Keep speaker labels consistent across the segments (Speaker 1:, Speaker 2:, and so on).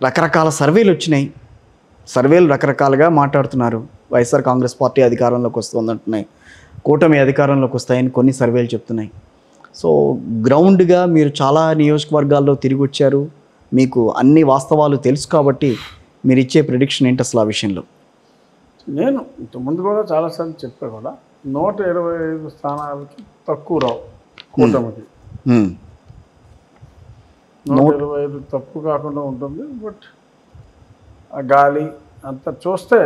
Speaker 1: రకరకాల సర్వేలు వచ్చినాయి, సర్వేలు రకరకాలుగా మాట్లాడుతున్నారు. వైఎస్ఆర్ కాంగ్రెస్ పార్టీ అధికారంలోకి వస్తుందంటున్నాయి, కూటమి అధికారంలోకి వస్తాయని కొన్ని సర్వేలు చెప్తున్నాయి. సో గ్రౌండ్గా మీరు చాలా నియోజకవర్గాల్లో తిరిగి వచ్చారు, మీకు అన్ని వాస్తవాలు తెలుసు కాబట్టి మీరు ఇచ్చే ప్రిడిక్షన్ ఏంటి అసలు ఆ విషయంలో?
Speaker 2: నేను ఇంతకుముందు కూడా చాలాసార్లు చెప్పా కూడా 125 స్థానాలకి తక్కువ రావు కూటమికి. 125 తప్పు కాకుండా ఉంటుంది. బట్ ఆ గాలి అంతా చూస్తే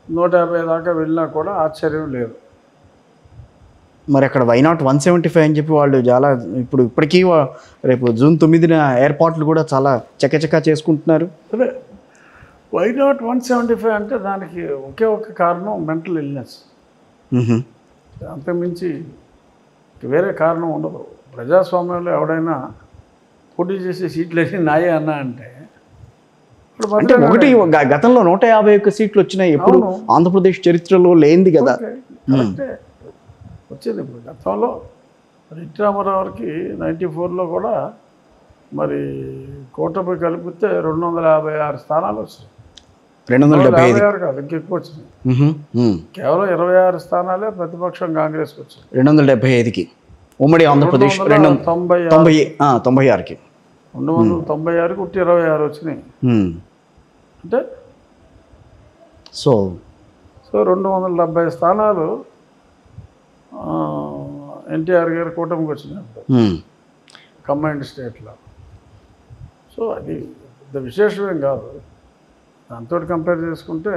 Speaker 2: 150 దాకా వెళ్ళినా కూడా ఆశ్చర్యం లేదు.
Speaker 1: మరి అక్కడ వైనాట్ 175 అని చెప్పి వాళ్ళు చాలా ఇప్పటికీ రేపు జూన్ 9న ఏర్పాట్లు కూడా చాలా చకచకా చేసుకుంటున్నారు.
Speaker 2: అదే వైనాట్ 175 అంటే దానికి ఒకే ఒక కారణం మెంటల్ ఇల్నెస్, అంతకుమించి వేరే కారణం ఉండదు. ప్రజాస్వామ్యంలో ఎవడైనా పోటీ చేసే సీట్లు వేసి నాయే అన్నా అంటే
Speaker 1: అంటే ఒకటి గతంలో 151 సీట్లు వచ్చినాయి, ఎప్పుడు ఆంధ్రప్రదేశ్ చరిత్రలో లేనిది కదా.
Speaker 2: వచ్చింది. ఇప్పుడు గతంలో ఎన్టీ రామారావుకి 94లో కూడా మరి కూటమి కలిపితే 256 స్థానాలు వచ్చాయి.
Speaker 1: 256
Speaker 2: కాదు, ఇంకెక్కువ వచ్చినాయి. కేవలం 26 స్థానాలే ప్రతిపక్షం కాంగ్రెస్కి వచ్చాయి
Speaker 1: 275కి. ఉమ్మడి ఆంధ్రప్రదేశ్ 296కి
Speaker 2: 296కి ఉట్టి 26 వచ్చినాయి. అంటే
Speaker 1: సో
Speaker 2: 270 స్థానాలు ఎన్టీఆర్ గారి కూటమికి వచ్చినాయి కంబైన్డ్ స్టేట్లో. సో అది పెద్ద విశేషమేం కాదు. దాంతో కంపేర్ చేసుకుంటే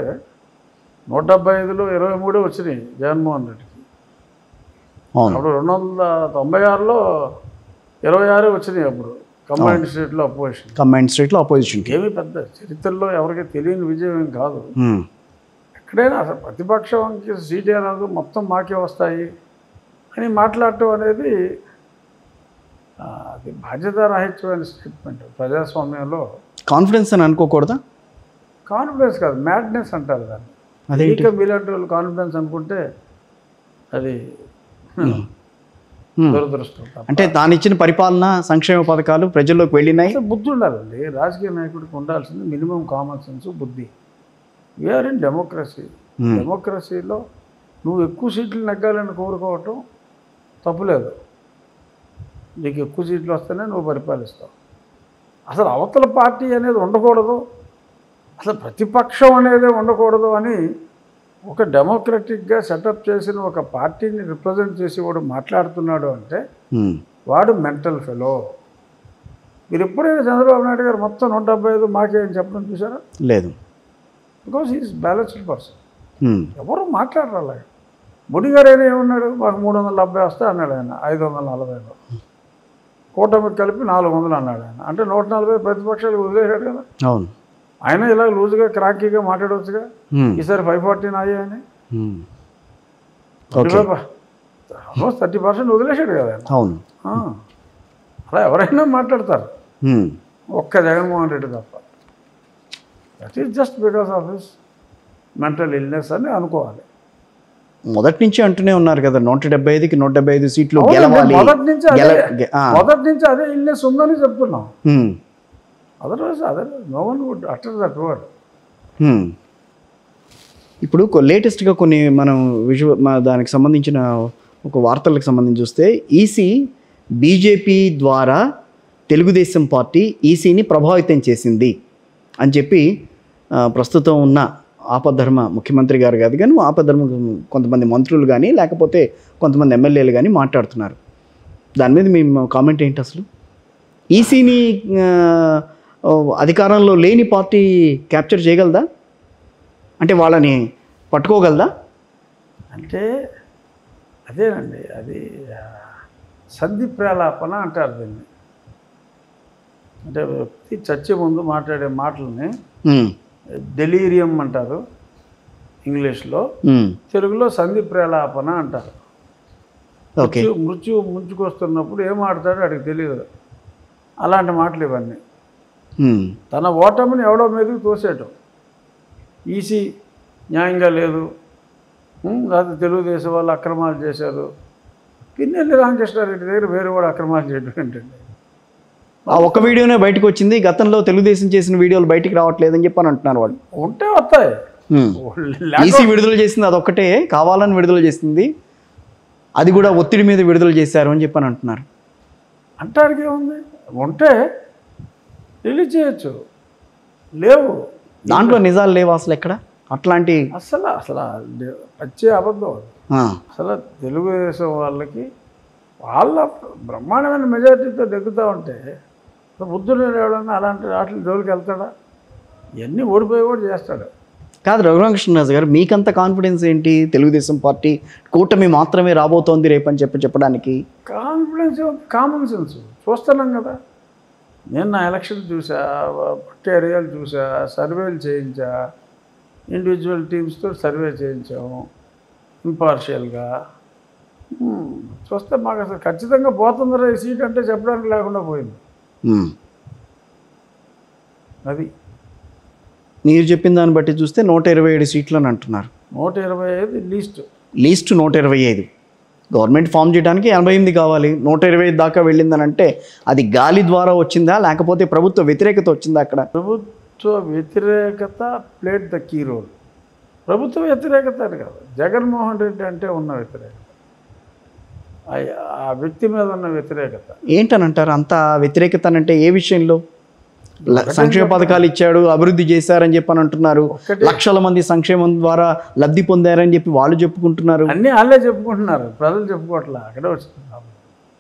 Speaker 2: 175లో 23 వచ్చినాయి జగన్మోహన్ రెడ్డికి. అప్పుడు 296లో 26 వచ్చినాయి అప్పుడు కంబైన్డ్ స్టేట్లో అపోజిషన్. ఏమీ పెద్ద చరిత్రలో ఎవరికి తెలియని విజయం ఏం కాదు. ఎక్కడైనా అసలు ప్రతిపక్షంకి సీటే రాదు, మొత్తం మాకే వస్తాయి అని మాట్లాడటం అనేది అది బాధ్యతారాహిత్యమైన స్టేట్మెంట్. ప్రజాస్వామ్యంలో
Speaker 1: కాన్ఫిడెన్స్ అని అనుకోకూడదా?
Speaker 2: కాన్ఫిడెన్స్ కాదు, మ్యాడ్నెస్ అంటారు దాన్ని. ఇంకా మీలాంటి వాళ్ళు కాన్ఫిడెన్స్ అనుకుంటే అది దురదృష్టం.
Speaker 1: అంటే తాను ఇచ్చిన పరిపాలన సంక్షేమ పథకాలు ప్రజల్లోకి వెళ్ళినాయి.
Speaker 2: బుద్ధి ఉండాలండి, రాజకీయ నాయకుడికి ఉండాల్సింది మినిమం కామన్ సెన్స్, బుద్ధి. We are in democracy. డెమోక్రసీలో నువ్వు ఎక్కువ సీట్లు నెగ్గాలని కోరుకోవటం తప్పులేదు. నీకు ఎక్కువ సీట్లు వస్తేనే నువ్వు పరిపాలిస్తావు. అసలు అవతల పార్టీ అనేది ఉండకూడదు, అసలు ప్రతిపక్షం అనేది ఉండకూడదు అని ఒక డెమోక్రటిక్గా సెటప్ చేసిన ఒక పార్టీని రిప్రజెంట్ చేసి వాడు మాట్లాడుతున్నాడు అంటే వాడు మెంటల్ ఫెలో. మీరు ఎప్పుడైనా చంద్రబాబు నాయుడు గారు మొత్తం 175 మాకే అని చెప్పడం చూసారా?
Speaker 1: లేదు.
Speaker 2: Because is balanced person. ఎవరు మాట్లాడరు అలాగే. మోడీ గారు అయినా ఏమన్నాడు? మాకు 370 వస్తే అన్నాడు ఆయన. 540లో కూటమికి కలిపి 400 అన్నాడు ఆయన. అంటే 140 ప్రతిపక్షాలు వదిలేశాడు కదా.
Speaker 1: అవును.
Speaker 2: ఆయన ఇలా లూజ్గా క్రాంకీగా మాట్లాడవచ్చుగా, ఈసారి 540 నాయే అని. 30% వదిలేశాడు కదా ఆయన.
Speaker 1: అవును.
Speaker 2: అలా ఎవరైనా మాట్లాడతారు, ఒక్క జగన్మోహన్ రెడ్డి తప్ప. That is just because of his mental illness అని అనుకోవాలి.
Speaker 1: మొదటి నుంచి అంటూనే ఉన్నారు కదా 175కి 175 సీట్లు గెలవాలి.
Speaker 2: మొదటి నుంచి అదే ఇల్నెస్ ఉందని చెప్తున్నాం. Otherwise no one would utter that word.
Speaker 1: ఇప్పుడు లేటెస్ట్గా కొన్ని మనం దానికి సంబంధించిన ఒక వార్తలకు సంబంధించి చూస్తే ఈసీ బీజేపీ ద్వారా తెలుగుదేశం పార్టీ ఈసీని ప్రభావితం చేసింది అని చెప్పి ప్రస్తుతం ఉన్న ఆపద్ధర్మ ముఖ్యమంత్రి గారు కాదు కానీ ఆపద్ధర్మ కొంతమంది మంత్రులు కానీ లేకపోతే కొంతమంది ఎమ్మెల్యేలు కానీ మాట్లాడుతున్నారు. దాని మీద మీ కామెంట్ ఏంటి? అసలు ఈసీని అధికారంలో లేని పార్టీ క్యాప్చర్ చేయగలదా? అంటే వాళ్ళని పట్టుకోగలదా?
Speaker 2: అంటే అదేనండి, అది సంధి ప్రేలాపన అంటారు దీన్ని. అంటే వ్యక్తి చచ్చే ముందు మాట్లాడే మాటలని డెలీరియం అంటారు ఇంగ్లీష్లో, తెలుగులో సంధి ప్రేలాపన అంటారు. మృత్యు ముంచుకొస్తున్నప్పుడు ఏం ఆడతాడో అడిగి తెలియదు. అలాంటి మాటలు ఇవన్నీ. తన ఓటమిని ఎవడో మీదకి తోసేయటం. ఈసీ న్యాయంగా లేదు, లేకపోతే తెలుగుదేశం వాళ్ళు అక్రమాలు చేశారు. పిన్నెల్లి రామకృష్ణారెడ్డి దగ్గర వేరే వాడు అక్రమాలు చేయడం ఏంటండి?
Speaker 1: ఆ ఒక్క వీడియోనే బయటకు వచ్చింది, గతంలో తెలుగుదేశం చేసిన వీడియోలు బయటికి రావట్లేదని చెప్పి అని అంటున్నారు వాళ్ళు.
Speaker 2: ఉంటే వస్తాయి.
Speaker 1: ఈసీ విడుదల చేసింది అదొక్కటే, కావాలని విడుదల చేసింది, అది కూడా ఒత్తిడి మీద విడుదల చేశారు అని చెప్పని అంటున్నారు.
Speaker 2: అంటానికి ఏముంది, ఉంటే రిలీజ్ చేయొచ్చు, లేవు
Speaker 1: దాంట్లో నిజాలు లేవు అసలు ఎక్కడ అట్లాంటి
Speaker 2: అసలు వచ్చే అబద్ధం అది. అసలు తెలుగుదేశం వాళ్ళకి వాళ్ళ బ్రహ్మాండమైన మెజారిటీతో నెగ్గుతూ ఉంటే బుద్ధుడు ఎవడన్నా అలాంటి వాటి జోలికి వెళ్తాడా? ఇవన్నీ ఓడిపోయి కూడా చేస్తాడు.
Speaker 1: కాదు రఘురామకృష్ణరాజు గారు, మీకంత కాన్ఫిడెన్స్ ఏంటి తెలుగుదేశం పార్టీ కూటమి మాత్రమే రాబోతోంది రేపని చెప్పడానికి?
Speaker 2: కాన్ఫిడెన్స్, కామన్ సెన్స్ చూస్తున్నాం కదా. నేను నా ఎలక్షన్ చూసా, పక్క ఏరియాలు చూసా, సర్వేలు చేయించా, ఇండివిజువల్ టీమ్స్తో సర్వే చేయించాము ఇంపార్షియల్గా. చూస్తే మాకు అసలు ఖచ్చితంగా పోతుందరా ఈ సీట్ అంటే చెప్పడానికి లేకుండా పోయింది. అది
Speaker 1: మీరు చెప్పిన దాన్ని బట్టి చూస్తే 127 సీట్లు అని అంటున్నారు.
Speaker 2: 125
Speaker 1: లీస్ట్ 125. గవర్నమెంట్ ఫామ్ చేయడానికి 88 కావాలి, 125 దాకా వెళ్ళిందని అంటే అది గాలి ద్వారా వచ్చిందా లేకపోతే ప్రభుత్వ వ్యతిరేకత వచ్చిందా? అక్కడ
Speaker 2: ప్రభుత్వ వ్యతిరేకత ప్లేడ్ ద కీ రోల్. ప్రభుత్వ వ్యతిరేకత అని కాదు, జగన్మోహన్ రెడ్డి అంటే ఉన్న వ్యతిరేకత, ఆ వ్యక్తి మీద ఉన్న వ్యతిరేకత.
Speaker 1: ఏంటని అంటారు అంత వ్యతిరేకత అంటే? ఏ విషయంలో? సంక్షేమ పథకాలు ఇచ్చాడు, అభివృద్ధి చేశారని చెప్పని అంటున్నారు, లక్షల మంది సంక్షేమం ద్వారా లబ్ధి పొందారని చెప్పి వాళ్ళు చెప్పుకుంటున్నారు.
Speaker 2: అన్నీ వాళ్ళే చెప్పుకుంటున్నారు, ప్రజలు చెప్పుకోవట్లే. అక్కడే వచ్చింది.